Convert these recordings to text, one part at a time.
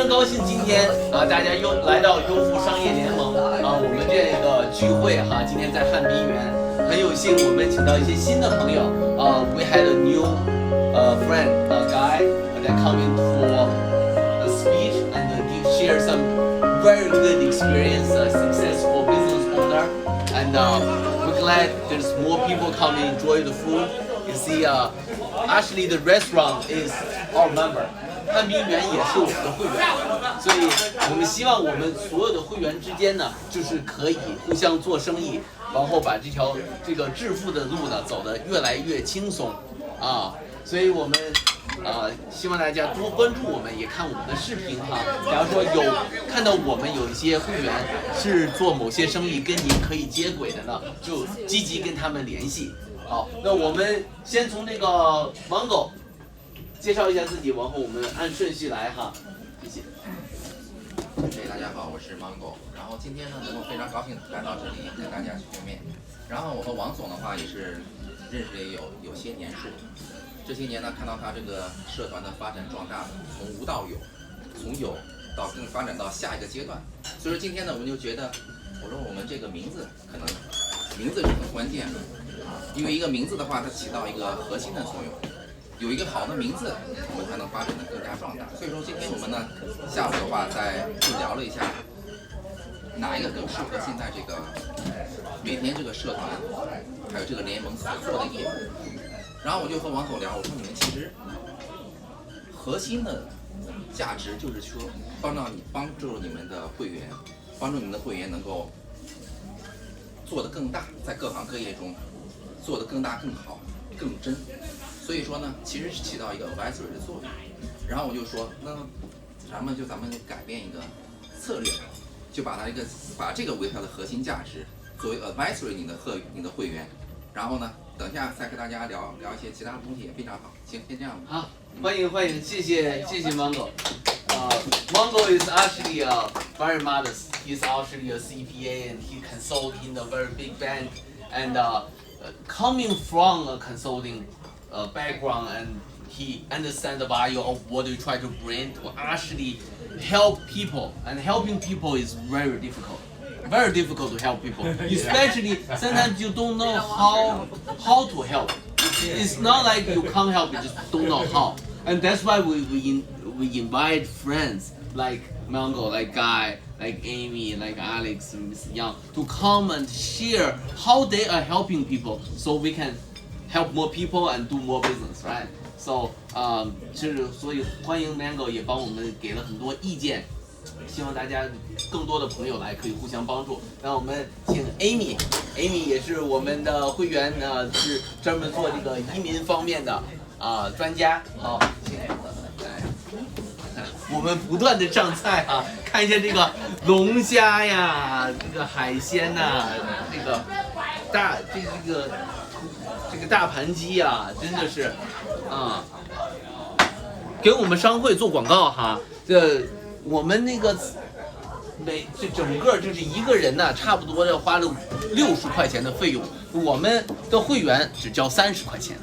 常高兴今天大家又来到优富商业联盟我们这个聚会今天在汉滨园，很有幸我们请到一些新的朋友we had a new friend, a guy that coming for a speech and share some very good experience, successful business owner, and we're glad there's more people coming enjoy the food. You see, actually the restaurant is our member. 汉滨园也是我们的会员，所以我们希望我们所有的会员之间呢，就是可以互相做生意，然后把这个致富的路呢走得越来越轻松所以我们希望大家多关注我们，也看我们的视频假如说有看到我们有一些会员是做某些生意跟您可以接轨的呢，就积极跟他们联系。好，那我们先从那个Mango介绍一下自己，然后我们按顺序来谢谢。大家好，我是 Mango。然后今天呢，能够非常高兴来到这里跟大家去见面。然后我和王总的话也是认识也有些年数。这些年呢，看到他这个社团的发展壮大，从无到有，从有到更发展到下一个阶段。所以说今天呢，我们就觉得，我们这个名字可能名字是很关键的，因为一个名字的话，它起到一个核心的作用。有一个好的名字，我们才能发展得更加壮大。所以说今天我们呢，下午的话就聊了一下，哪一个更适合现在这个每天这个社团还有这个联盟所做的业务。然后我就和王总聊，我说你们其实核心的价值就是说帮助你们的会员，帮助你们的会员能够做得更大，在各行各业中做得更大、更好、更真。所以说呢，其实是起到一个 advisory 的作用。然后我就说，那咱们改变一个策略，就把这个为它的核心价值作为 advisory 你的会员。然后呢，等一下再跟大家聊一些其他的东西也非常好。行，先这样吧。好，欢迎，谢谢 Mango。Mango is actually very modest. He's actually a CPA and he consult in a very big bank and coming from a consulting background, and he understands the value of what we try to bring to actually help people, and helping people is very difficult to help people, especially sometimes you don't know how to help. It's not like you can't help, you just don't know how, and that's why we invite friends like Mango, like Guy, like Amy, like Alex, and Miss Young to come and share how they are helping people, so we can help more people and do more business, right? So, 所以欢迎 Mango 也帮我们给了很多意见，希望大家更多的朋友来可以互相帮助。那我们请 Amy 也是我们的会员是专门做这个移民方面的专家。好，请我们不断的上菜看一下这个龙虾呀，这个海鲜呐，这个大盘鸡真的是给我们商会做广告我们那个整个就是一个人呢，差不多要花了60块钱的费用，我们的会员只交30块钱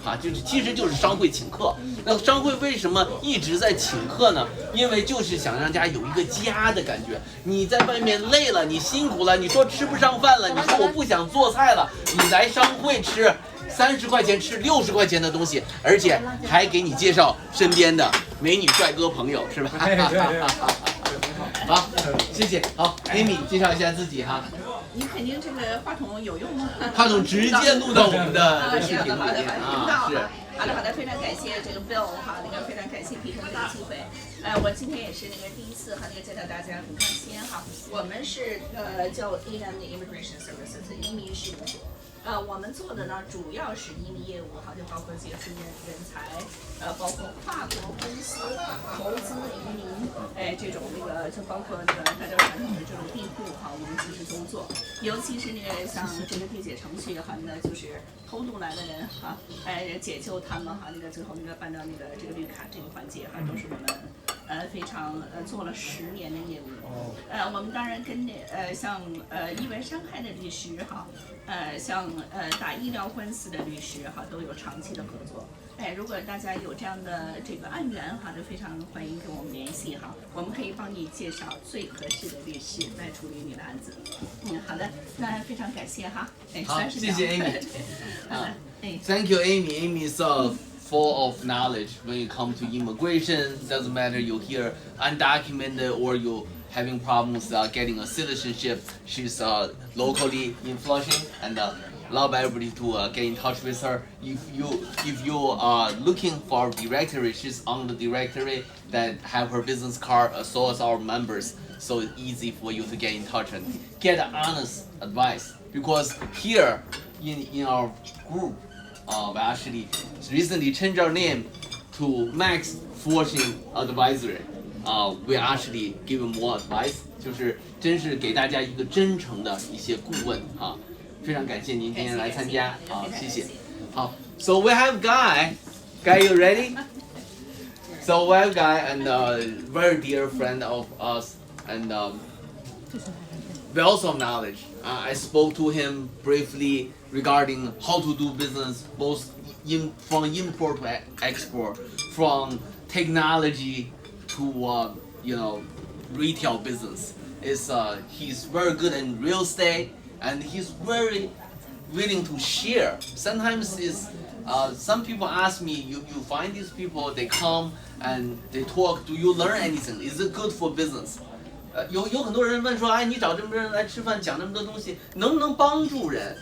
其实就是商会请客。那商会为什么一直在请客呢？因为就是想让大家有一个家的感觉。你在外面累了，你辛苦了，你说吃不上饭了，你说我不想做菜了，你来商会吃30块钱吃60块钱的东西，而且还给你介绍身边的美女帅哥朋友，是吧？好，谢谢。好 ，Amy 介绍一下自己你肯定这个话筒有用吗？话筒直接录到我们的视频里面是。好的，非常感谢这个 Bill 非常感谢提供这个机会。我今天也是第一次见到大家，很开心我们是叫 AM Immigration Services 移民事务所。我们做的呢，主要是移民业务就包括接触人才，包括跨国公司投资移民，这种就包括大家传统的这种庇护我们其实都做，尤其是像这个地解程序就是偷渡来的人解救他们最后办到这个绿卡这个环节都是我们非常做了10年的业务。我们当然跟像意外伤害的律师像打医疗官司的律师都有长期的合作。如果大家有这样的这个案源哈，就非常欢迎跟我们联系哈，我们可以帮你介绍最合适的律师来处理你的案子。好的，那非常感谢哈。好， 30秒。谢谢 Amy 好的Thank you, Amy. Amy is full of knowledge when it comes to immigration. Doesn't matter you're here undocumented or you having problems getting a citizenship. She's locally in Flushing and love everybody to get in touch with her. If you are looking for a directory, she's on the directory that have her business card, so as our members. So it's easy for you to get in touch and get honest advice. Because here in our group, we actually recently changed our name to Max Fortune Advisory. We actually give more advice. 就是真是给大家一个真诚的一些顾问啊，非常感谢您今天来参加啊，谢谢。好 ，So we have Guy. Guy, you ready? So we have Guy and very dear friend of us and we also have knowledge. I spoke to him briefly regarding how to do business, both from import to export, from technology to retail business. He's very good in real estate and he's very willing to share. Sometimes some people ask me, you find these people, they come and they talk, do you learn anything? Is it good for business? 有很多人问说，哎，你找这么多人来吃饭，讲这么多东西，能不能帮助人？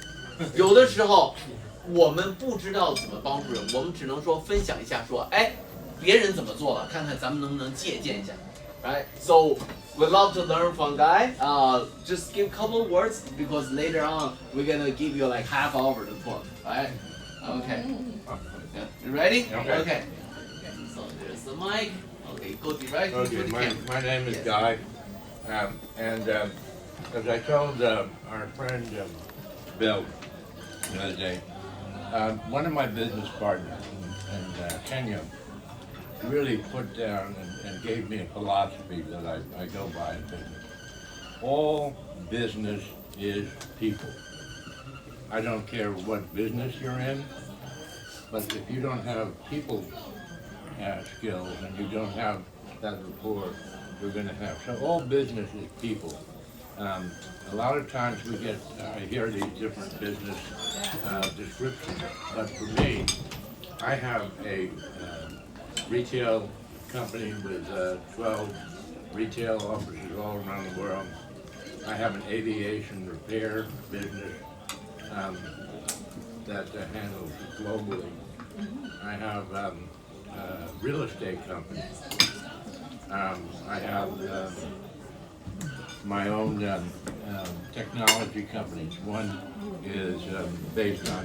有的时候我们不知道怎么帮助人，我们只能说分享一下，说，哎，别人怎么做了，看看咱们能不能借鉴一下。Right? So we'd love to learn from Guy. Just give a couple of words because later on we're gonna give you like half hour to talk. Right? Okay. Yeah. You ready? Okay. So there's the mic. Okay, go direct to Okay, the camera. my name is Yes. Guy, and as I told our friend Bill the other day, one of my business partners in Kenya really put down and gave me a philosophy that I go by in business. All business is people. I don't care what business you're in, but if you don't have people skills and you don't have that rapport you're going to have. So all business is people. A lot of times I hear these different business descriptions, but for me, I have a retail company with 12 retail offices all around the world. I have an aviation repair business that handles globally. I have real estate company. I have my own technology companies. One is based on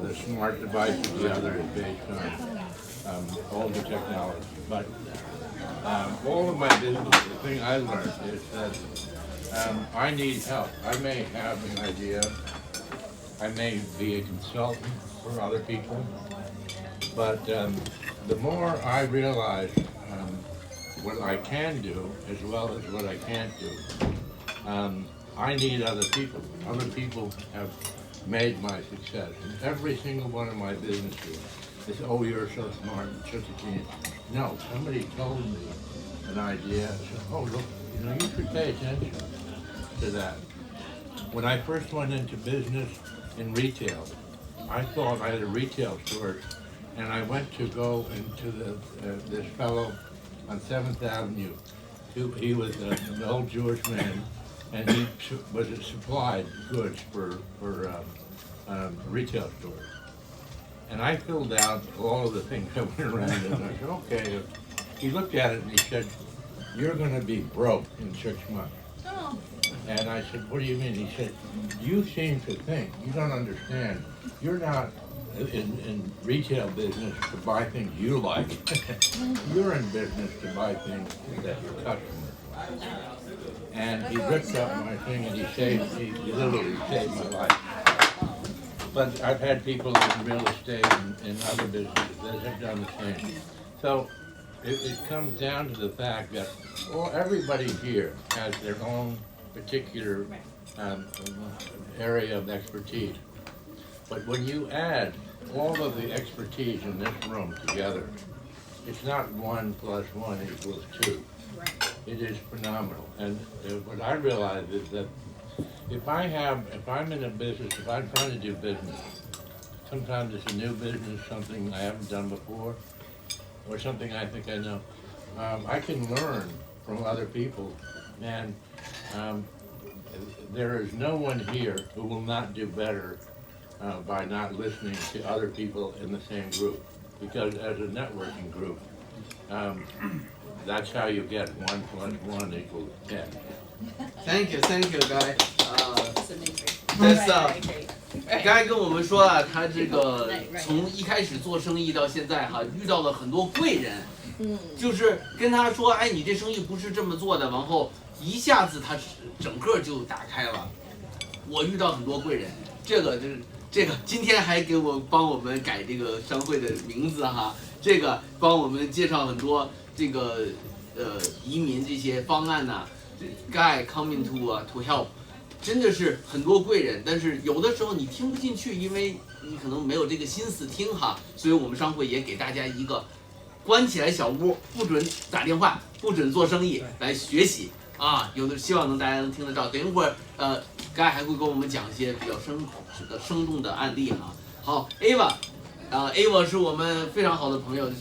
the smart devices, the other is based on older technology. But all of my business, the thing I learned is that I need help. I may have an idea. I may be a consultant for other people. But the more I realize what I can do as well as what I can't do, I need other people. Other people have made my success. And every single one of my businesses is, oh, you're so smart and such a genius. No, somebody told me an idea. Said, oh, look, you should pay attention to that. When I first went into business in retail, I thought I had a retail store. And I went to go into this fellow on 7th Avenue. He was an old Jewish man, and he supplied goods for retail stores. And I filled out all of the things that went around it, and I said, okay. He looked at it and he said, you're going to be broke in 6 months. Oh. And I said, what do you mean? He said, you seem to think, you don't understand, you're not in retail business to buy things you like. You're in business to buy things that your customers like. And he ripped up my thing and he literally saved my life. But I've had people in real estate and other businesses that have done the same. So it comes down to the fact that everybody here has their own particular area of expertise. But when you add all of the expertise in this room together, it's not 1 + 1 = 2. It is phenomenal. And what I realize is that if I'm in a business, if I'm trying to do business, sometimes it's a new business, something I haven't done before, or something I think I know. I can learn from other people, and there is no one here who will not do better by not listening to other people in the same group. Because as a networking group, that's how you get 1 + 1 = 10. Thank you, guy。刚才跟我们说啊，他这个从一开始做生意到现在哈，遇到了很多贵人，就是跟他说，哎，你这生意不是这么做的，然后一下子他整个就打开了。我遇到很多贵人，这个今天还帮我们改这个商会的名字哈，这个帮我们介绍很多这个移民这些方案呐、Guy coming to help。真的是很多贵人，但是有的时候你听不进去，因为你可能没有这个心思听哈，所以我们商会也给大家一个关起来小屋，不准打电话，不准做生意，来学习啊。有的希望大家能听得到。等一会儿刚才还会跟我们讲一些比较生动的案例哈。好 ，Ava。Ava 是我们非常好的朋友，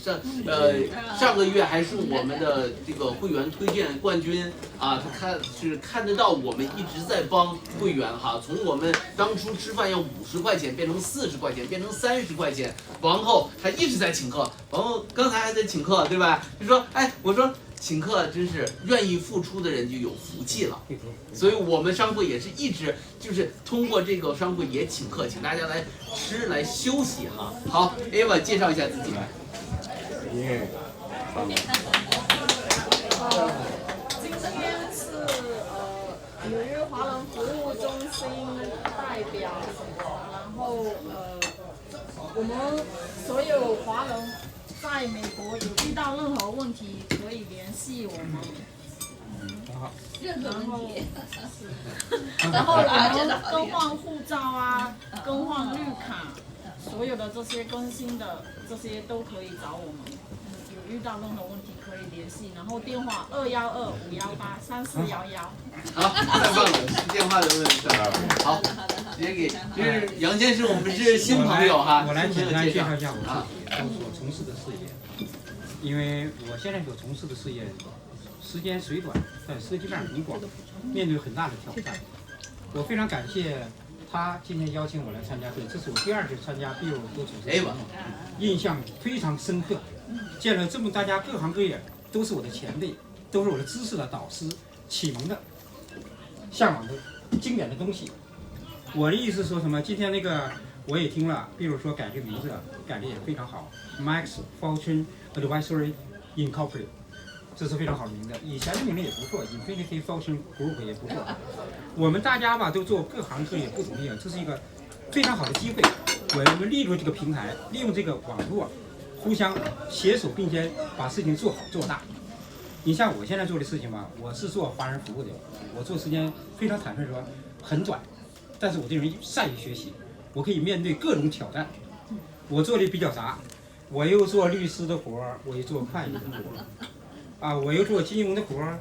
上个月还是我们的这个会员推荐冠军啊，他看得到我们一直在帮会员哈，从我们当初吃饭要50块钱变成40块钱，变成30块钱，然后他一直在请客，然后刚才还在请客对吧？就说哎，我说请客真是愿意付出的人就有福气了，所以我们商会也是一直就是通过这个商会也请客，请大家来吃来休息哈。好 ，Ava 介绍一下自己。今天是纽约华人服务中心代表，然后我们所有华人在美国有遇到任何问题可以联系我们。任何问题。然后我们更换护照啊，更换绿卡，所有的这些更新的这些都可以找我们。有遇到任何问题可以联系，然后电话212-518-3411。好，太棒了，是电话的问题。好，直接给，这是杨先生，我们是新朋友哈。我来简单介绍一下我自己所从事的事业，因为我现在所从事的事业时间虽短，但实际上很广，面对很大的挑战。我非常感谢他今天邀请我来参加会，这是我第2次参加 Bill 多组织活动，印象非常深刻。见了这么大家各行各业都是我的前辈，都是我的知识的导师，启蒙的、向往的经典的东西。我的意思说什么？今天那个我也听了，比如说改这个名字，改的也非常好 ，Max Fortune Advisory Incorporated。这是非常好的名字，以前的名字也不错 ，Infinity Fortune Group 也不错。我们大家吧都做各行各业不同业，这是一个非常好的机会。我们利用这个平台，利用这个网络，互相携手并肩，把事情做好做大。你像我现在做的事情吧，我是做华人服务的，我做时间非常坦率说很短，但是我这人善于学习，我可以面对各种挑战。我做的比较杂，我又做律师的活儿，我又做会计的活儿。我又做金融的活儿，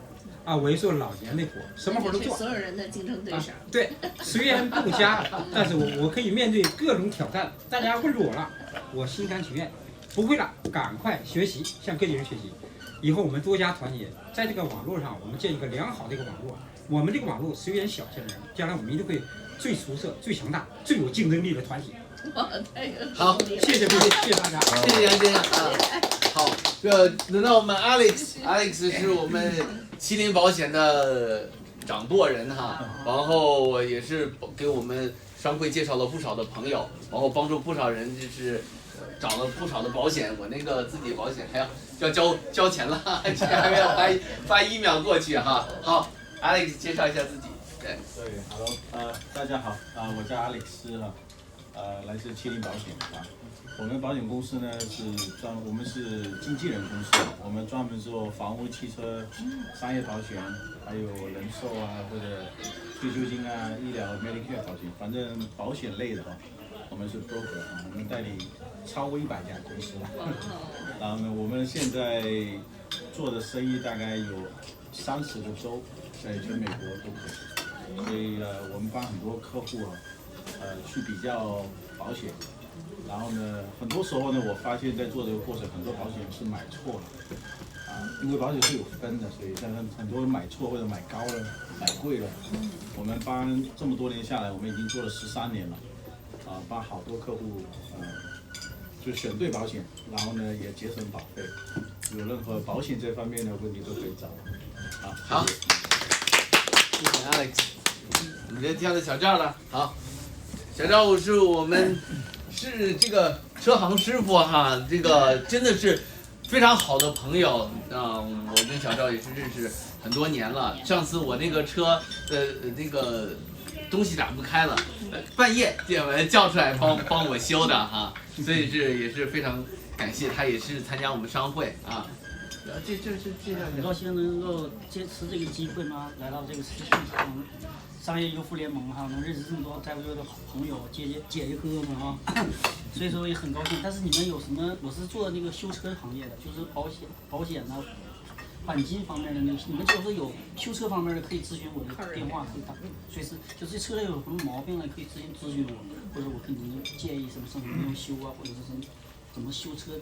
我又做老年的活儿，什么活儿都做。所有人的竞争对手。对，虽然不佳，但是我可以面对各种挑战。大家问住我了，我心甘情愿。不会了，赶快学习，向各地人学习。以后我们多加团结，在这个网络上，我们建一个良好的一个网络。我们这个网络虽然小，现在将来我们一定会最出色、最强大、最有竞争力的团体。好，谢谢各位，谢谢大家，谢谢杨先生啊。好，轮到我们 Alex 是我们麒麟保险的掌舵人哈，然后也是给我们商会介绍了不少的朋友，然后帮助不少人就是找了不少的保险。我那个自己保险还要交钱了，还要发1秒过去哈。好 ，Alex 介绍一下自己。对，Hello，大家好，我叫 Alex 哈，来自麒麟保险啊。我们保险公司呢我们是经纪人公司，我们专门做房屋、汽车、商业保险，还有人寿啊或者退休金啊、医疗 Medicare 保险，反正保险类的哈，我们是 broker 啊，我们代理超过100家公司了。然后呢，我们现在做的生意大概有30个州，在全美国都可以。所以我们帮很多客户去比较保险。然后呢，很多时候呢，我发现在做这个过程，很多保险是买错了，因为保险是有分的，所以很多人买错或者买高了、买贵了。我们帮这么多年下来，我们已经做了13年了，帮好多客户就选对保险，然后呢也节省保费，有任何保险这方面的问题都可以找我。好，谢谢 Alex， 我们这跳的小赵了，好，小赵是我们是这个车行师傅哈，这个真的是非常好的朋友，我跟小赵也是认识很多年了。上次我那个车那个东西打不开了，半夜叫出来帮我修的哈，所以也是非常感谢他，也是参加我们商会啊。这样很高兴能够借此这个机会嘛，来到这个商业优富联盟哈，能认识这么多在座的好朋友、姐姐哥们啊，所以说也很高兴。但是你们有什么？我是做那个修车行业的，就是保险呐、钣金方面的那个，你们要是有修车方面的，可以咨询我的电话，可以打，随时就是车有什么毛病了，可以咨询我，或者我给你们建议什么用修啊，或者是怎么修车，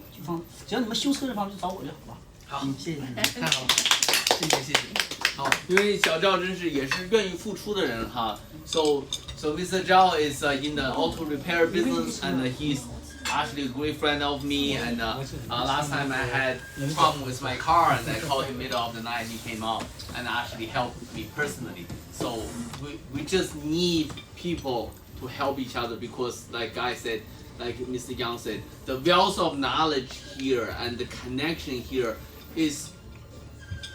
只要你们修车的方面就找我就好了。好，谢谢你们，太好了，谢谢。好，因为小赵真是也是愿意付出的人哈。So Mr. Zhao is in the auto repair business and he's actually a great friend of me. And last time I had a problem with my car and I called him middle of the night. He came out and actually helped me personally. So we just need people to help each other because, like Guy said, like Mr. Yang said, the wealth of knowledge here and the connection here is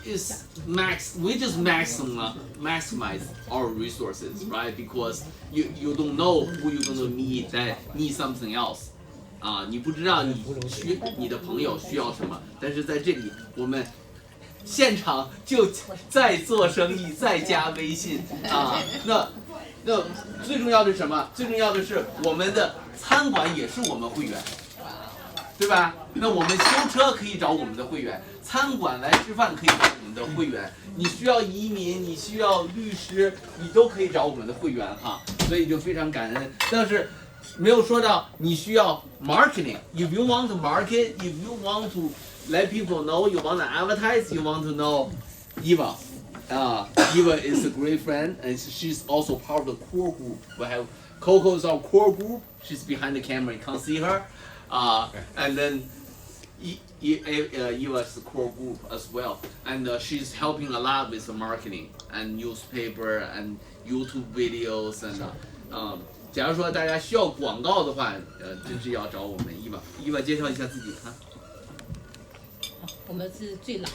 we just maximize our resources, right? Because you don't know who you're gonna meet that need something else. 你不知道你的朋友需要什么，但是在这里我们现场就在做生意，再加微信那最重要的是什么？最重要的是我们的餐馆也是我们会员，对吧？那我们修车可以找我们的会员，餐馆来吃饭可以找我们的会员。你需要移民，你需要律师，你都可以找我们的会员哈。所以就非常感恩。但是没有说到你需要 marketing. If you want to market, if you want to let people know, you want to advertise, you want to know Eva. Eva is a great friend, and she's also part of the core group. We have Coco is our core group. She's behind the camera. You can't see her. And then Eva is the core group as well. And she's helping a lot with the marketing and newspaper and YouTube videos. And 假如说大家需要广告的话，真是要找我们Eva。Eva介绍一下自己哈。我们是最老的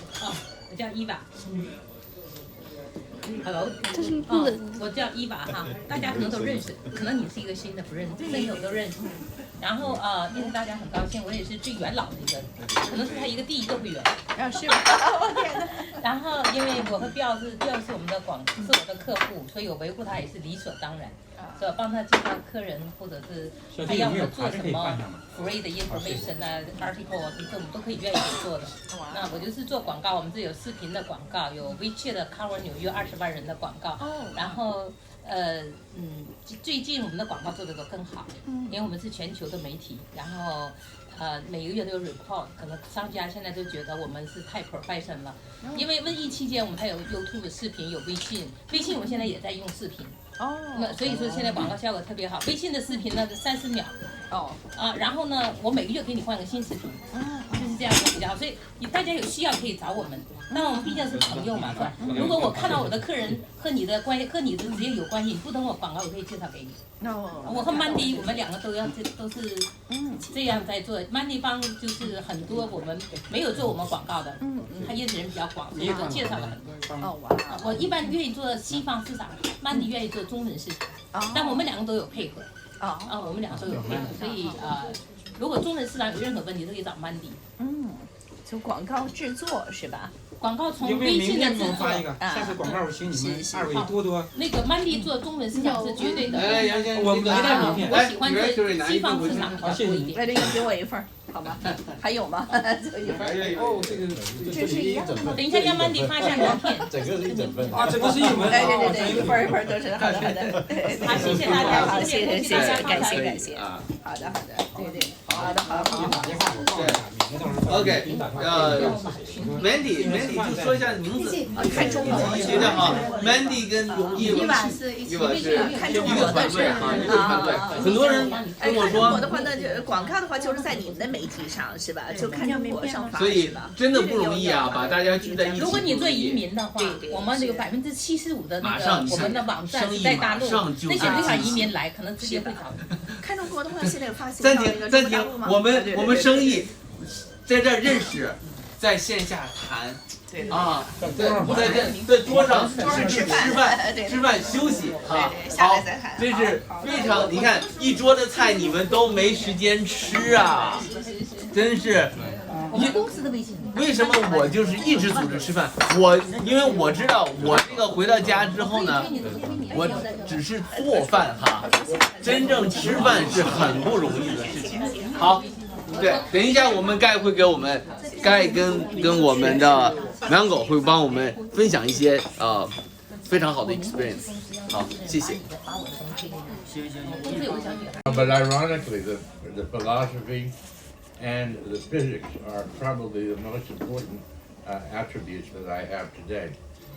我叫Eva。Hello， 我叫Eva哈，大家可能都认识，可能你是一个新的不认识，所以我都认识。然后认识大家很高兴，我也是最元老的一个，可能是他第一个会员。是吧？然后因为我和Bill是我们的是我的客户，所以我维护他也是理所当然。所以帮他介绍客人，或者是他要我们做什么 free 的 information 啊 article 啊，这我们都可以愿意做的。那我就是做广告，我们这有视频的广告，有 WeChat 的 cover 纽约20万人的广告。然后最近我们的广告做得都更好，因为我们是全球的媒体，然后每个月都有 report， 可能商家现在都觉得我们是太 professional 了，因为瘟疫期间我们还有 YouTube 的视频，有微信我们现在也在用视频。那所以说现在广告效果特别好。微信的视频呢是30秒。然后呢，我每个月给你换个新视频。就是这样子比较好。所以大家有需要可以找我们。那我们毕竟是朋友嘛，是吧？如果我看到我的客人和你的关系和你的职业有关系，你不等我广告，我可以介绍给你。我和Mandy我们两个都是这样在做。Mandy帮就是很多我们没有做我们广告的，他认识人比较广，所以就介绍了很多。我一般愿意做西方市场，Mandy愿意做中文市场，但我们两个都有配合。我们两个都有配合，所以如果中文市场有任何问题，都可以找Mandy。就广告制作是吧？广告从因为明微信的制天我们发一作，个，下次广告请你们二位多多。那个 Mandy 做中文市场是绝对的。来，杨先生，我没带名片。我喜欢这西方市场比较多一点。来，这个给我一份儿，好吗？还有吗？就一份儿。哦，这个这是一样的。等一下让 Mandy 发一下名片。整个是一整份啊，这个是一份。对，一份儿一份儿都是好的好的。好，谢谢大家，好，谢谢谢谢，感谢感谢。啊，好的好的，对对，好的好好。打电话我报一下，明天到时候。 OK，Mandy 就说一下名字。看中国。学长啊 ，Mandy 跟伊娃是一个团队哈，一个团队。很多人跟我说，看中国的话，那就广告的话，就是在你们的媒体上是吧？就看中国上发。所以真的不容易啊，把大家聚在一起。如果你做移民的话，我们这个75%的那个我们的网站是在大陆，那些没法移民来，可能直接会找。看中国的话，现在有发行暂停，我们生意在这儿认识，在线下谈。 啊，在桌上吃饭休息啊，好，这是非常你看一桌的菜你们都没时间吃啊，真是。公司的微信。为什么我就是一直组织吃饭？因为我知道我这个回到家之后呢，我只是做饭哈，真正吃饭是很不容易的事情。好，对，等一下我们盖会给我们盖跟我们的 Mango 会帮我们分享一些非常好的 experience。好，谢谢。 But ironically, the philosophy and the physics are probably the most important attributes that I have today,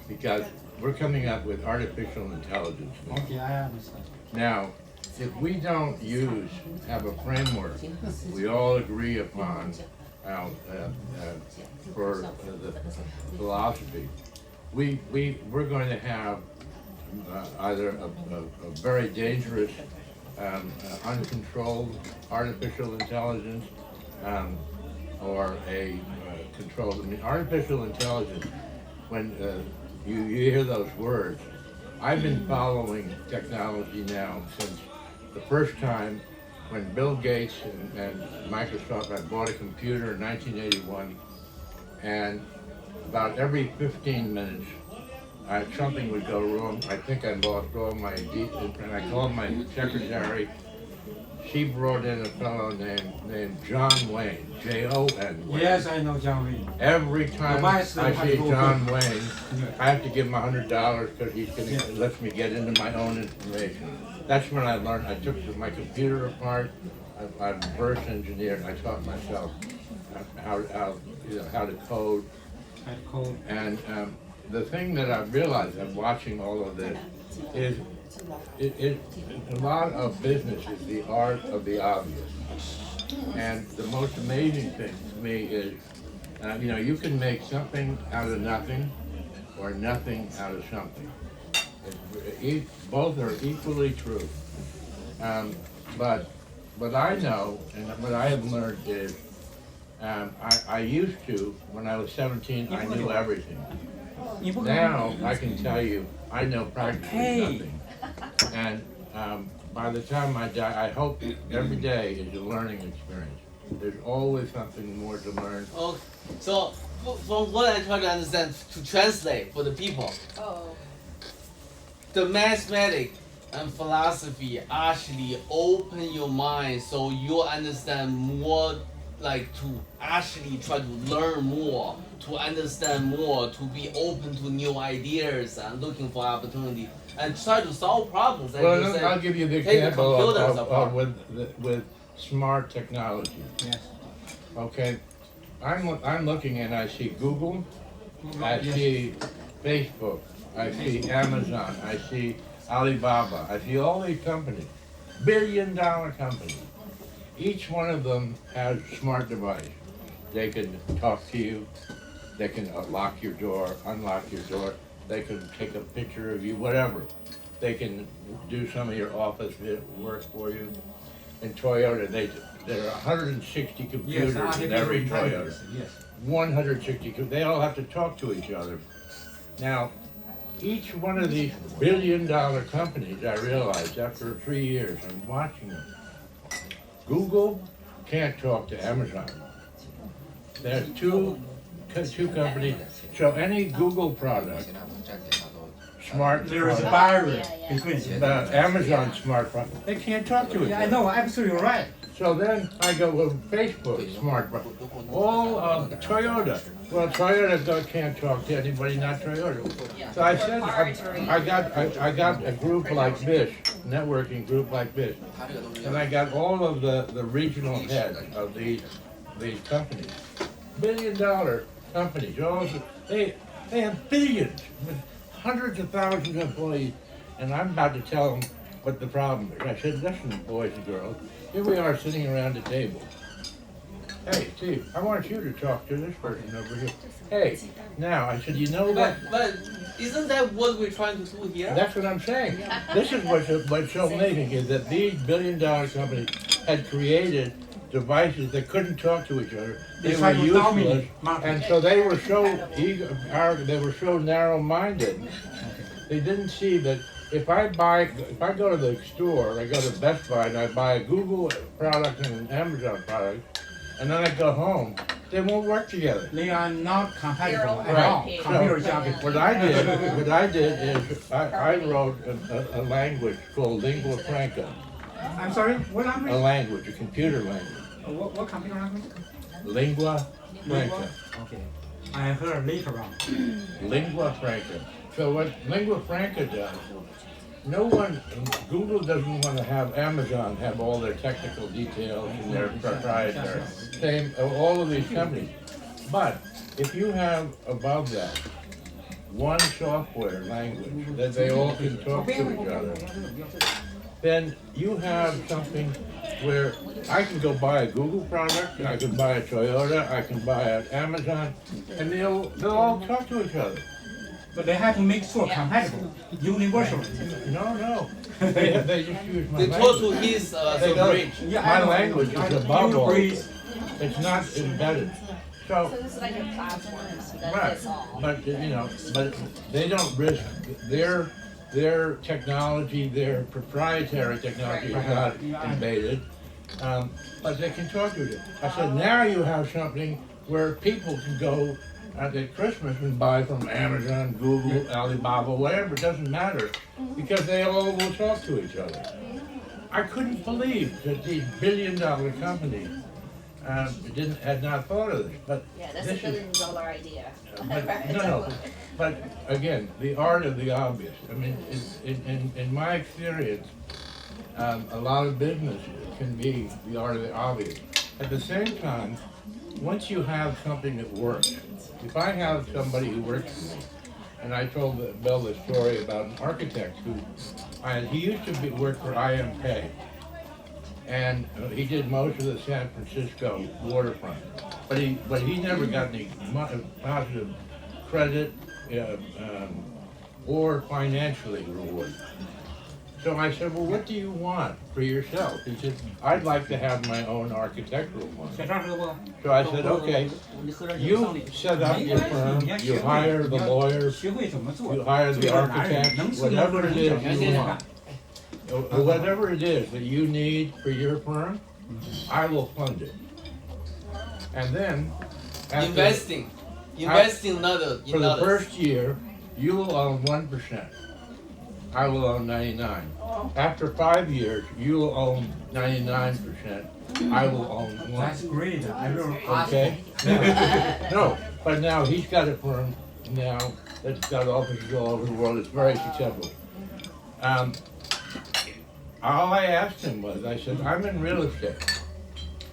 because we're coming up with artificial intelligence. Okay, I understand. Now, if we don't have a framework we all agree upon for the philosophy, we're going to have either a very dangerous, uncontrolled artificial intelligence, or a controlled. I mean, artificial intelligence. When you hear those words, I've been following technology now since the first time when Bill Gates and Microsoft had bought a computer in 1981, and about every 15 minutes, something would go wrong. I think I lost all my details, and I called my secretary. She brought in a fellow named John Wayne, J-O-N Wayne. Yes, I know John Wayne. Every time I see John Wayne, I have to give him $100 because he's going to let me get into my own information. That's when I learned. I took my computer apart. I reverse engineered. I taught myself how to code. And the thing that I've realized, I'm watching all of this, is a lot of business is the art of the obvious. And the most amazing thing to me is, you can make something out of nothing or nothing out of something. Both are equally true. But what I know and what I have learned is, I used to, when I was 17, I knew everything. Now I can tell you, I know practically nothing. And by the time I die, I hope every day is a learning experience. There's always something more to learn. Okay, so from what I try to understand, to translate for the people, the mathematics and philosophy actually open your mind so you understand more, like to actually try to learn more, to understand more, to be open to new ideas and looking for opportunity and try to solve problems. Like Well, you said, I'll give you the take the example computers of apart. with smart technology. Yes. Okay, I'm looking and I see Google, I see Facebook, I see Amazon, I see Alibaba, I see all these companies, billion-dollar companies. Each one of them has a smart device. They can talk to you, they can lock your door, unlock your door, they can take a picture of you, whatever. They can do some of your office work for you. In Toyota, there are 160 computers in every Toyota. Yes. 160, they all have to talk to each other. Now, each one of these billion-dollar companies, I realized after 3 years, I'm watching them. Google can't talk to Amazon. there's two companies. So any Google product, 现在我们站起来都 smart There is a product, barrier between. Amazon smart product, they can't talk to each Yeah, I other. know, absolutely right. So then I go with Facebook smart product. All Toyota. Well, Toyota can't talk to anybody not Toyota. So I said I got a group like this, networking group like this, 它这个都是 and 要 I got all of the regional heads of these companies, $1 billion companies. They have billions, with hundreds of thousands of employees, and I'm about to tell them what the problem is. I said, listen, boys and girls, here we are sitting around the table. Hey, Steve, I want you to talk to this person over here. Hey, now, I said, you know what? But isn't that what we're trying to do here? That's what I'm saying. This is what's so amazing is that these $1 billion companies had created devices that couldn't talk to each other. They were useless, and so they were so they were so narrow-minded. They didn't see that if I go to the store, I go to Best Buy and I buy a Google product and an Amazon product, and then I go home, they won't work together. They are not compatible at Right. all. Computer jargon. What I did is I wrote a language called lingua franca, I'm sorry, what a language? language, a computer language, What computer language? lingua franca, Okay. I heard later on. lingua franca. So what lingua franca does, Google doesn't want to have Amazon have all their technical details and their proprietary, same, all of these companies. But if you have above that one software language that they all can talk to each other, then you have something where I can go buy a Google product, I can buy a Toyota, I can buy an Amazon, and they'll all talk to each other. But they have to make sure compatible, universal. No. They just use my They talk to language. his They go, bridge. my language is above all. Breeze. It's not embedded. So So, this is like a platform that right, fits all. but they don't risk their technology, their proprietary technology is not invaded, but they can talk to you. I said, now you have something where people can go at Christmas and buy from Amazon, Google, Alibaba, whatever, it doesn't matter, because they all will talk to each other. I couldn't believe that these billion-dollar companies had not thought of this, but Yeah, that's a this is, $1 billion idea. but, Right. no, but again, the art of the obvious. I mean, in my experience, a lot of business can be the art of the obvious. At the same time, once you have something that works, if I have somebody who works for me, and I told Bill the story about an architect he used to work for IMK, and he did most of the San Francisco waterfront, but he never got any positive credit or financially rewarded. So I said, well, what do you want for yourself? He said, I'd like to have my own architectural firm. 小张喝不？ So I said, okay, 你喝点酒 you 上里。 set up your firm, you hire the lawyers, 学会怎么做。 you hire the 这个男人 architects, 能吃能 whatever 喝 it 能讲 is 能 you 干 want. Whatever it is that you need for your firm, I will fund it. And then, after, Investing another. for the first year, you will own 1%. I will own 99%. After 5 years, you will own 99%. I will own 1%. That's great. I will ask. Okay? Now, no, but now he's got a firm now that's got offices all over the world. It's very successful. All I asked him was, I said, I'm in real estate.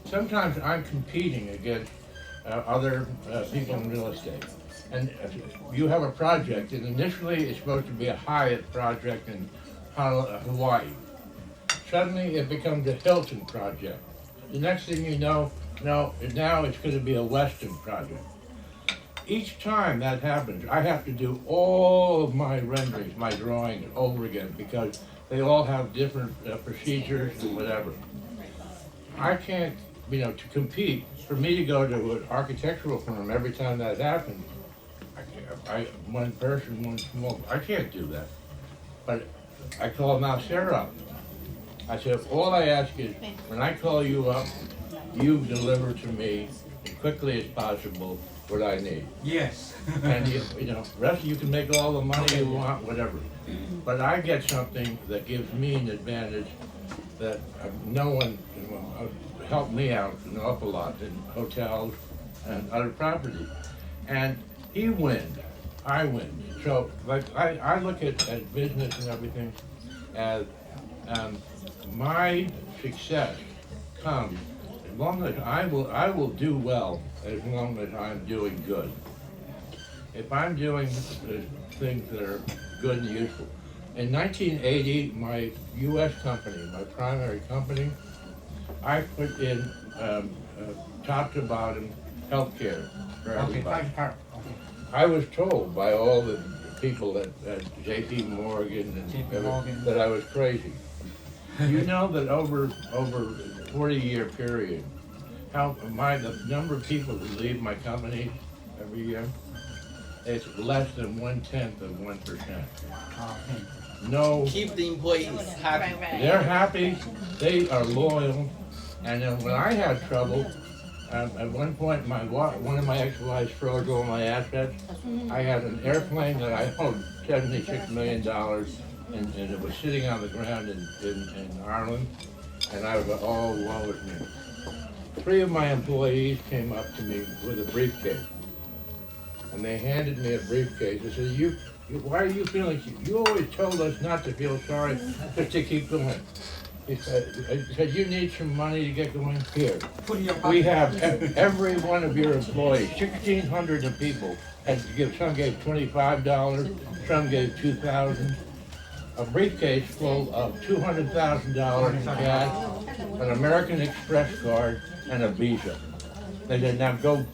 Sometimes I'm competing against other people in real estate. And you have a project, and initially it's supposed to be a Hyatt project in Hawaii. Suddenly it becomes a Hilton project. The next thing you know, now it's going to be a Westin project. Each time that happens, I have to do all of my renderings, my drawings over again, because they all have different procedures and whatever. I can't, to compete, for me to go to an architectural firm every time that happens, one person, one small, I can't do that. But I called now Sarah up. I said, all I ask is, when I call you up, you deliver to me as quickly as possible what I need. Yes. And you know, rest you can make all the money you want, whatever. But I get something that gives me an advantage that no one helped me out an awful lot in hotels and other property. And he wins, I win. So like I look at business and everything as my success comes as long as I will do well as long as I'm doing good. If I'm doing things that are good and useful. In 1980, my U.S. company, my primary company, I put in top to bottom health care for everybody. I was told by all the people at J.P. Morgan and that I was crazy. You know that over a 40-year period, the number of people who leave my company every year, it's less than 1/10 of 1%. No. Keep the employees happy. They're happy. They are loyal. And then when I had trouble, at one point, one of my ex-wives froze all my assets. I had an airplane that I owed $76 million, and it was sitting on the ground in Ireland. And I was, oh, woe is me. 3 of my employees came up to me with a briefcase. And they handed me a briefcase. They said, why are you feeling, you always told us not to feel sorry, just to keep going. He said, you need some money to get going? Here. We have every one of your employees, 1,600 of people, had to give, some gave $25, some gave $2,000. A briefcase full of $200,000 in cash, an American Express card, and a Visa. They said, now go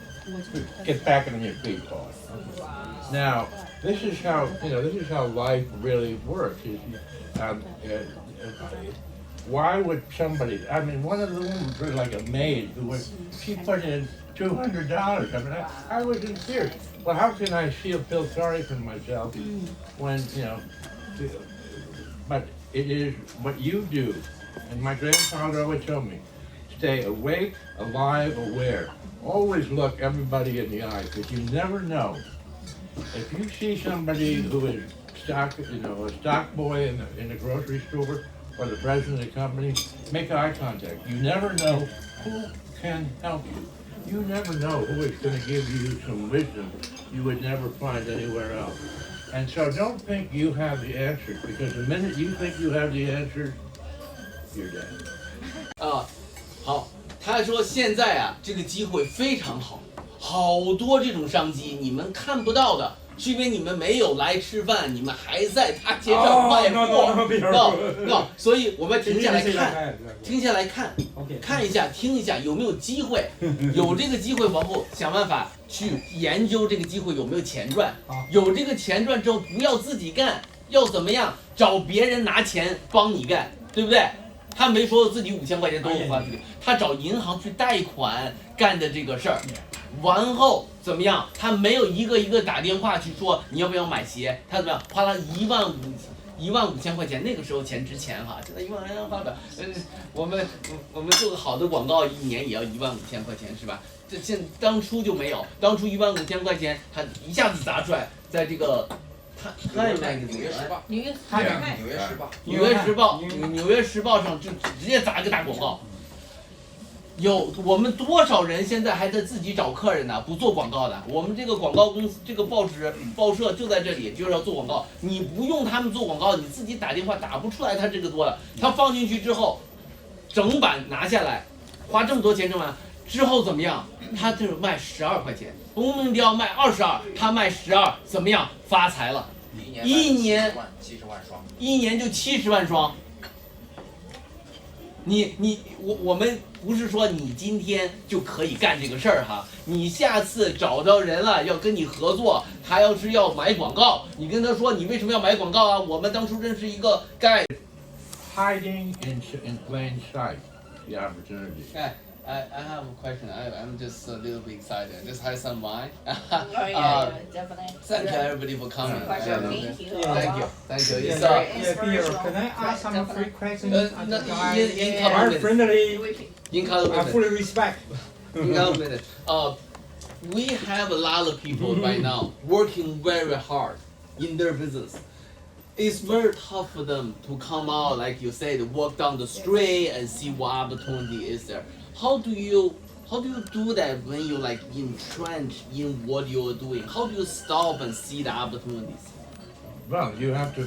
get back on your feet, Paul. Now, this is how life really works. Why would somebody, I mean, one of the women was like a maid she put in $200. I mean, I was in tears. Well, how can I feel sorry for myself when, but it is what you do. And my grandfather always told me, stay awake, alive, aware. Always look everybody in the eye, because you never know. If you see somebody who is a stock boy in the grocery store or the president of the company, make eye contact. You never know who can help you. You never know who is going to give you some wisdom you would never find anywhere else. And so don't think you have the answers, because the minute you think you have the answers, you're dead. 好，他说现在啊，这个机会非常好，好多这种商机你们看不到的，是因为你们没有来吃饭，你们还在大街上卖货。所以我们停下来看，看一下，听一下有没有机会，有这个机会，往后想办法去研究这个机会有没有钱赚。有这个钱赚之后，不要自己干，要怎么样？找别人拿钱帮你干，对不对？他没说自己5000块钱都花出去，他找银行去贷款干的这个事儿，完后怎么样？他没有一个一个打电话去说你要不要买鞋，他怎么样？花了15000块钱，那个时候钱值钱哈，现在15000花不了。我们做个好的广告，一年也要15000块钱是吧？当初就没有，当初15000块钱，他一下子砸出来，在这个。纽约时报，纽约时报上就直接砸个大广告。我们多少人现在还在自己找客人呢？不做广告的。我们这个广告公司，这个报纸、报社就在这里，就是要做广告。你不用他们做广告，你自己打电话打不出来他这个多了。他放进去之后，整版拿下来，花这么多钱整版之后怎么样？他就是卖12块钱，红门雕卖22，他卖12，怎么样？发财了。一年70万双，一年就70万双。我们不是说你今天就可以干这个事儿哈，你下次找着人了要跟你合作，他要是要买广告，你跟他说你为什么要买广告啊？我们当初认识一个guy hiding in plain sight the opportunity. I have a question. I'm just a little bit excited. Just had some wine. Definitely. Thank you everybody for coming. Pleasure. Thank you. Thank you. Yeah, It's Bill, can I ask some free questions? in I'm friendly. in I fully respect. Hang on a minute. We have a lot of people right now working very hard in their business. It's very tough for them to come out, like you said, walk down the street and see what opportunity is there. How do you do that when you like entrenched in what you're doing? How do you stop and see the opportunities? Well, you have to,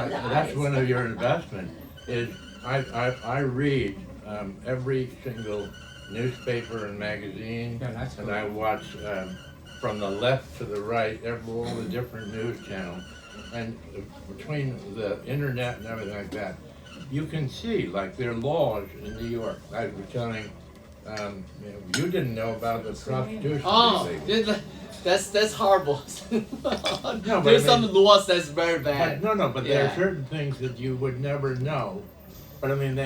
that's one of your investment, is I read every single newspaper and magazine, and I watch from the left to the right, all the different news channels. And between the internet and everything like that, you can see, like, there are laws in New York. I was telling, you didn't know about the prostitution. That's horrible. No, There's some laws that's very bad. But there are certain things that you would never know. But I mean,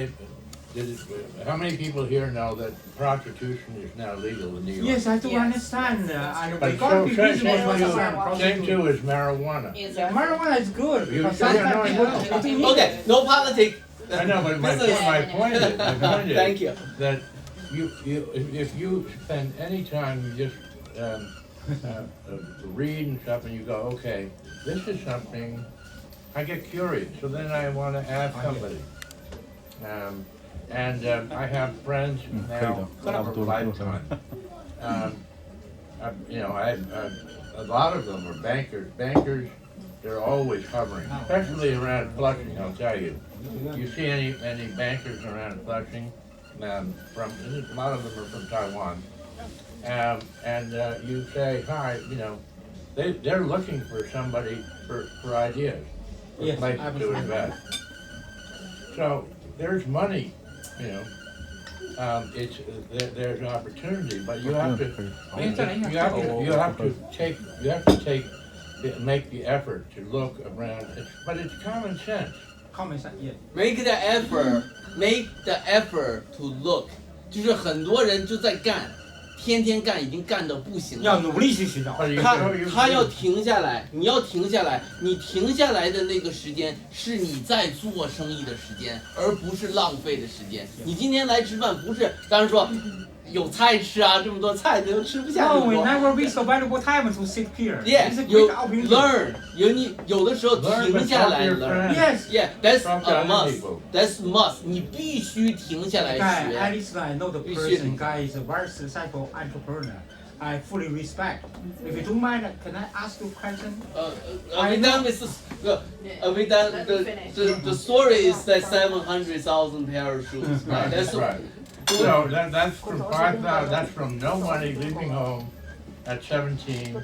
how many people here know that prostitution is now legal in New York? Yes, I do understand. But we got to be reasonable. same too is marijuana. Marijuana is good. Because sometimes people Okay, no politics. I know, but my point is, Thank you. that if you spend any time you just read and stuff, and you go, okay, this is something, I get curious, so then I want to ask somebody. I have friends now for a lifetime. A lot of them are bankers. Bankers, they're always hovering, especially around Flushing, I'll tell you. You see any bankers around Flushing? A lot of them are from Taiwan. You say, hi, they're looking for somebody for ideas, for places to invest. So there's money, there's an opportunity, but you have to make the effort to look around. But it's common sense. Common sense, yeah. Make the effort to look， 就是很多人就在干，天天干，已经干得不行了。要努力去寻找。他要停下来，你要停下来，你停下来的那个时间是你在做生意的时间，而不是浪费的时间。你今天来吃饭不是，当然说有菜吃啊，这么多菜你都吃不下。No, we never waste valuable time to sit here. Yeah, It's a you great opportunity. learn. 有的时候停下来 learn. Yes. Yeah, that's a must. That's must. 你必须停下来 Guy, 学。 at least I know the person. Guy is a very successful entrepreneur. I fully respect. If you don't mind, can I ask you a question? We done with we done the story is that 700,000 pair of shoes. Right? That's right. So that's from 5,000. That's from no money, leaving home at 17,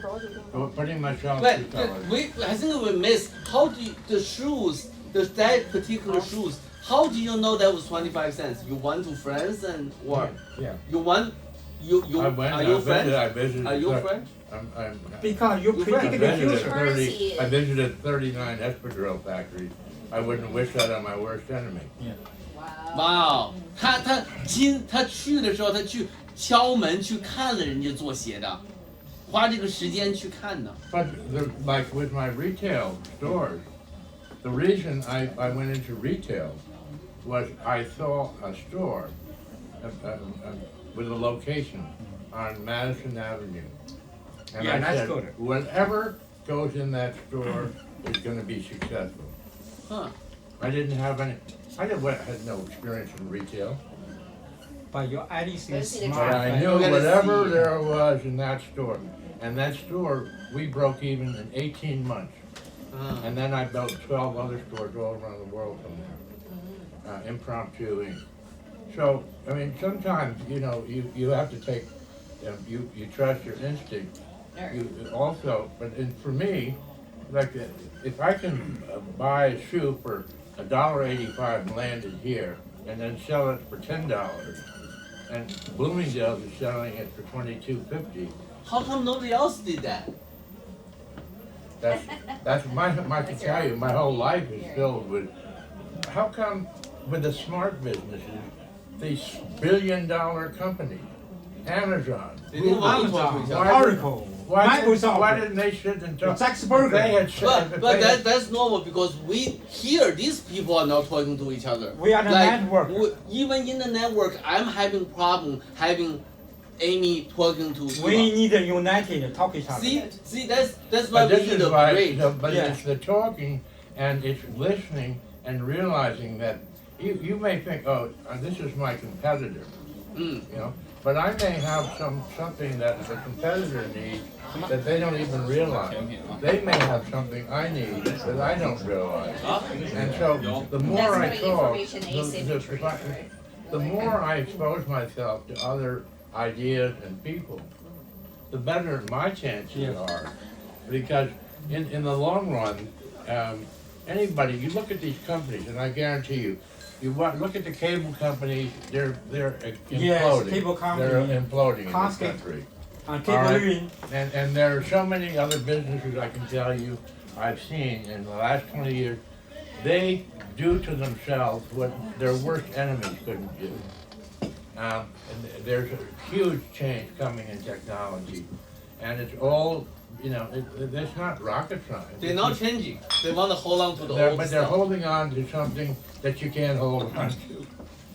pretty much off But to college. I think we missed how do you, the shoes, that particular shoes. How do you know that was 25 cents? You went to friends and or Yeah. you went. You I went. are you French? I visited. Are you French? I'm Because you predict the future. I visited 39 espadrille factories. I wouldn't wish that on my worst enemy. Wow， 他去的时候，他去敲门去看了人家做鞋的，花这个时间去看的。But like with my retail stores, the reason I went into retail was I saw a store with a location on Madison Avenue, and Yeah, I that's said, good. whatever goes in that store is going to be successful. Huh. I didn't have any. I had no experience in retail, But your Alice is But smart. but I knew gotta whatever see. there was in that store, and that store we broke even in 18 months, and then I built 12 other stores all around the world from there, impromptu. So I mean, sometimes you have to take, you trust your instinct. You also, but for me, like if I can buy a shoe for $1.85 landed here, and then sell it for $10, and Bloomingdale's is selling it for $22.50. How come nobody else did that? That's my to tell you. My whole life is filled with. How come with the smart businesses, these billion-dollar companies, Amazon, They didn't want to talk to each other. Oracle, Microsoft. Why didn't they sit and talk? Zuckerberg. They had But that's normal because these people are not talking to each other. We are the network. Even in the network, I'm having problem having Amy talking to We Eva. need a united talk each other. See, that's why But we this need is a why, bridge. but Yeah. it's the talking and it's listening and realizing that you may think, oh, this is my competitor, Mm. you know, but I may have something that the competitor needs that they don't even realize. They may have something I need that I don't realize. And so the more I That's talk, what information asymmetry, right? the more I expose myself to other ideas and people, the better my chances are. Because in the long run, anybody, you look at these companies, and I guarantee you, look at the cable companies, they're imploding. Yes, cable company, They're imploding in this constant. country. Cable All right. living. And there are so many other businesses I can tell you I've seen in the last 20 years. They do to themselves what their worst enemies couldn't do. And there's a huge change coming in technology, and it's all, you know, it's not rocket science. They're not changing. They want to hold on to the old But they're stuff. holding on to something that you can't hold on to,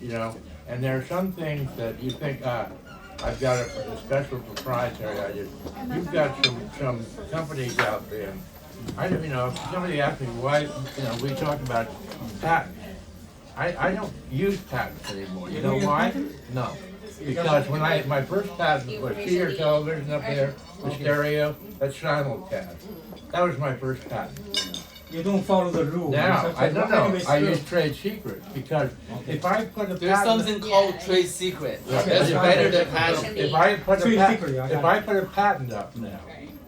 you know. And there are some things that you think, I've got a special proprietary idea. You've got some companies out there. I don't, you know, if somebody asked me why, you know, we talk about patents. I don't use patents anymore. You know why? No. Because when my first patent was see your television up there, the stereo, that's simulcast. That was my first patent. You don't follow the rule. Now, I don't know, Anyways, I rule. use trade secrets because if I put a There's patent. something called trade secret. Yeah, That's yeah. better than patent. If I put a Trade patent, secret, I got if I put a patent up now,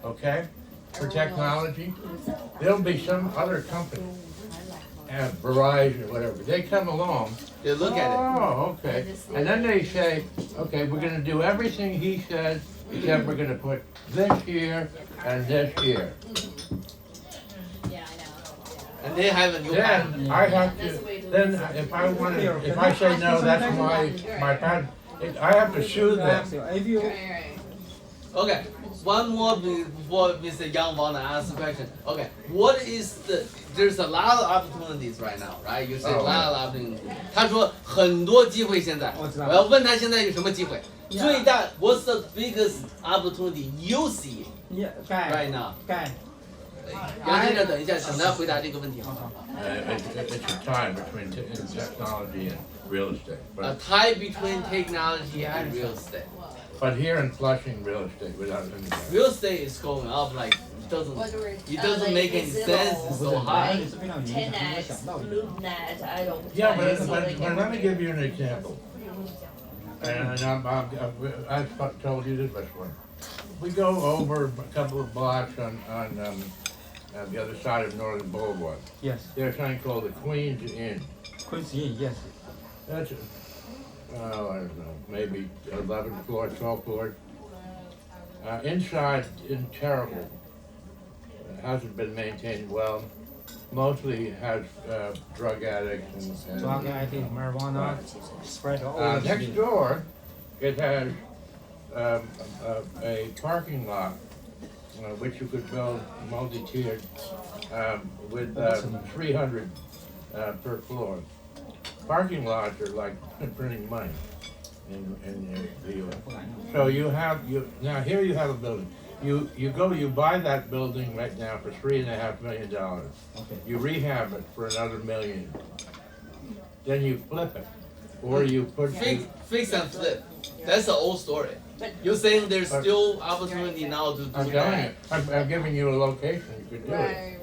okay, for technology, there'll be some other company, Verizon or whatever, they come along. They look at it. Oh, okay, and then they say, okay, we're gonna do everything he says, except we're gonna put this here and this here. And they have a new patent. Then I have to, then if I want to, if I say no, that's my patent, I have to sue them. If you Okay, one more before Mr. Yang want to ask a question. Okay, what is there's a lot of opportunities right now, right? You say a lot of opportunities. 他说很多机会现在，我要问他现在有什么机会？最大 What's the biggest opportunity you see right now？ 杨先生，等一下，等他回答这个问题好吗？ It's a tie between technology and real estate. A tie between technology and real estate. But here in Flushing, real estate without any doubt. Real estate is going up like it doesn't make any sense. It's so high. 10x, LoopNet, I don't. Yeah, but let me give you an example. And I've told you this before. We go over a couple of blocks on the other side of Northern Boulevard. Yes. There's something called the Queen's Inn. Queen's Inn, yes. That's, I don't know, maybe 11 floors, 12 floors. Inside, in terrible. Hasn't been maintained well. Mostly has drug addicts and Drug addict, marijuana, spread all over the next city. door, it has a parking lot which you could build multi-tiered with 300 per floor. Parking lots are like printing money in the U.S. So now here you have a building. You buy that building right now for $3.5 million. Okay. You rehab it for another $1 million. Then you flip it, or you put. Fix and flip. That's the old story. You're saying there's still opportunity now to do I'm telling you, I'm giving you a location. You could do it.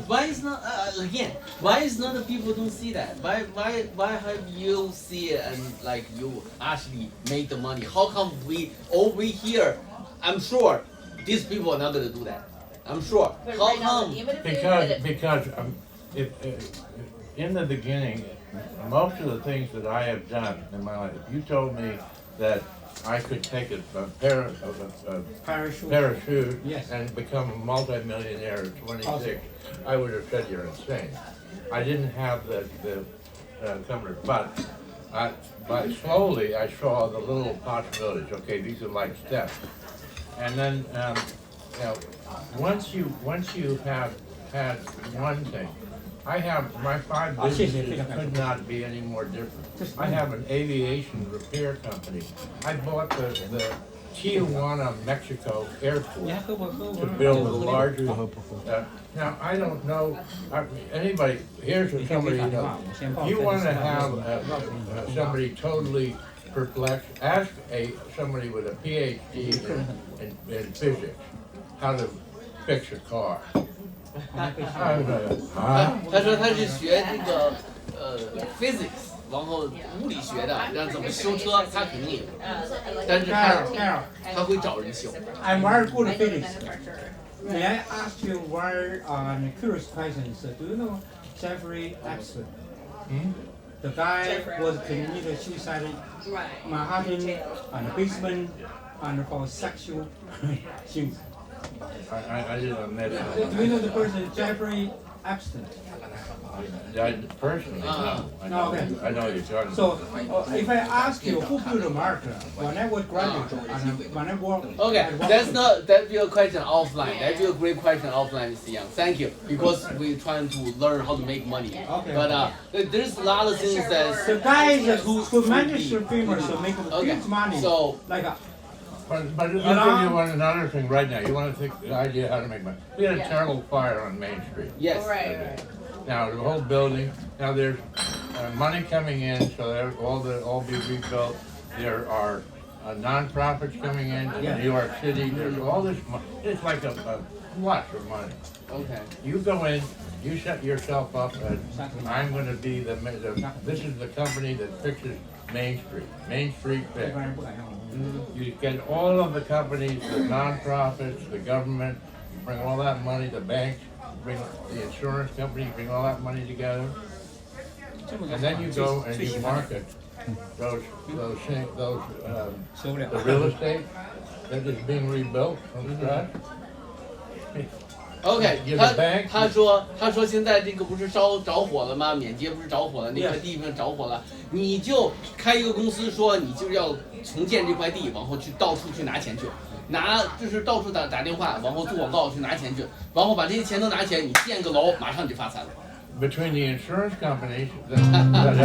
Why is not again? Why is not the people don't see that? Why have you see it and like you actually make the money? How come we over here? I'm sure these people are not gonna do that. I'm sure. How come? Because in the beginning, most of the things that I have done in my life, if you told me that I could take a parachute Yes. and become a multimillionaire at 26, I would have said you're insane. I didn't have the comfort, but slowly I saw the little possibilities. Okay, these are like steps, and then you know, once you have had one thing, I have, my 5 谢谢， businesses 非常感谢。 could not be any more different. I have an aviation repair company. I bought the Tijuana, Mexico 你 airport 还喝不喝？ to build a larger. Now, I don't know, anybody, here's what somebody, you know, if you want to have somebody totally perplexed, ask somebody with a PhD in physics how to fix a car. 他说他是学那个physics，然后物理学的，让怎么修车，他肯定也不会，但是他会找人修。 I'm very good at physics. May I ask you one curious question? Do you know Jeffrey Epstein? The guy was committed suicide in Manhattan and basement and for sexual things. I didn't know that. Do you know the person Jeffrey Epstein? Personally, no. No, okay. I know you're talking. So if I ask you who built the marker, when I was graduate and when I work, Okay, that'd be a question offline. That'd be a great question offline, Mr. Young. Thank you, because we're trying to learn how to make money. Okay. But there's a lot of things that. the guys who manage the famous so make Okay, huge money. so Like But I'll give you one another thing right now. You want to think the idea how to make money. We had a terrible fire on Main Street. Yes. Right. Now the whole building. Now there's money coming in, so all be rebuilt. There are non-profits coming in. New York City. There's all this. It's like a flush of money. Okay. You go in. You set yourself up as I'm going to be this is the company that fixes Main Street. Main Street fix. You get all of the companies, the non-profits, the government, you bring all that money, the banks, bring the insurance company, bring all that money together. And then you go and you market the real estate that is being rebuilt from scratch. OK， You're the bank. 他说现在这个不是着火了吗？缅街不是着火了，那块地方着火了，你就开一个公司，说你就要重建这块地，然后去到处去拿钱去，就是到处打电话，然后做广告去拿钱去，然后把这些钱都拿起来，你建个楼，马上你就发财了。Between the insurance companies that are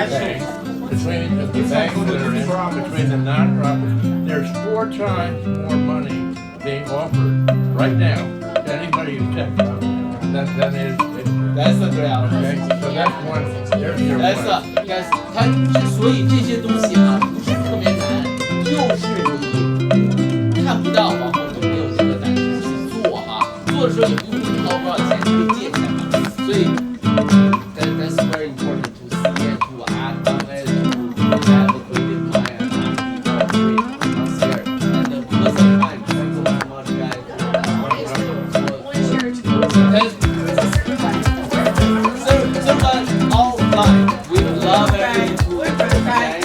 paying, between the banks that are in, between the non-profits, there's 4 times more money being offered right now to anybody who's tech than is. That's the reality. Okay, so that's one. There's your one. 它之所以这些东西啊不是特别难，就是你看不到，然后都没有这个胆识去做哈，做的时候也不用掏多少钱就可以借钱嘛，所以。That's very important to see and to act to have a creative mind and not scared. And because of time, thank you very much, guys. Serve offline. We love everything to offline. Okay.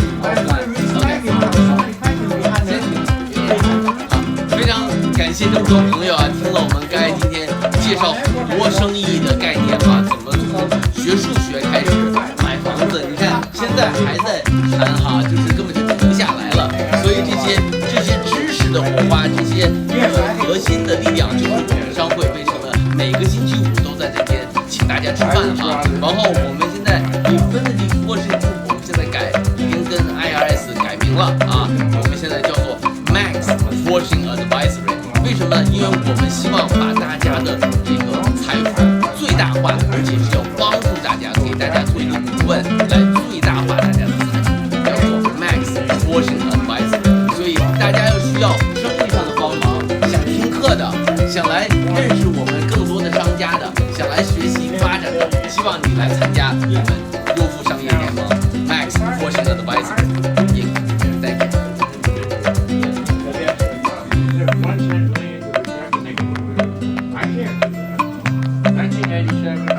非常感谢这么多朋友啊，听了我们刚才今天介绍很多生意的概念啊，怎么从学数学开始买房子，你看现在还在谈哈，就是根本就停不下来了。所以这些知识的火花，这些核心的力量，就是我们商会为什么每个星期5都在这边请大家吃饭哈。然后我们现在Infinity Fortune Group，我们现在已经跟 IRS 改名了啊，我们现在叫做 Max Fortune Advisory。为什么呢？因为我们希望把大家的这个财富最大化，而且是要帮助大家，给大家做一个顾问，来最大化大家的财富，叫做 Max Fortune Advisory。所以大家要需要生意上的帮忙，想听课的，想来认识我们更多的商家的，想来学习发展的，希望你来参加我们优富商业联盟 Max Fortune Advisory。Thank you。I can't do that. 1987, I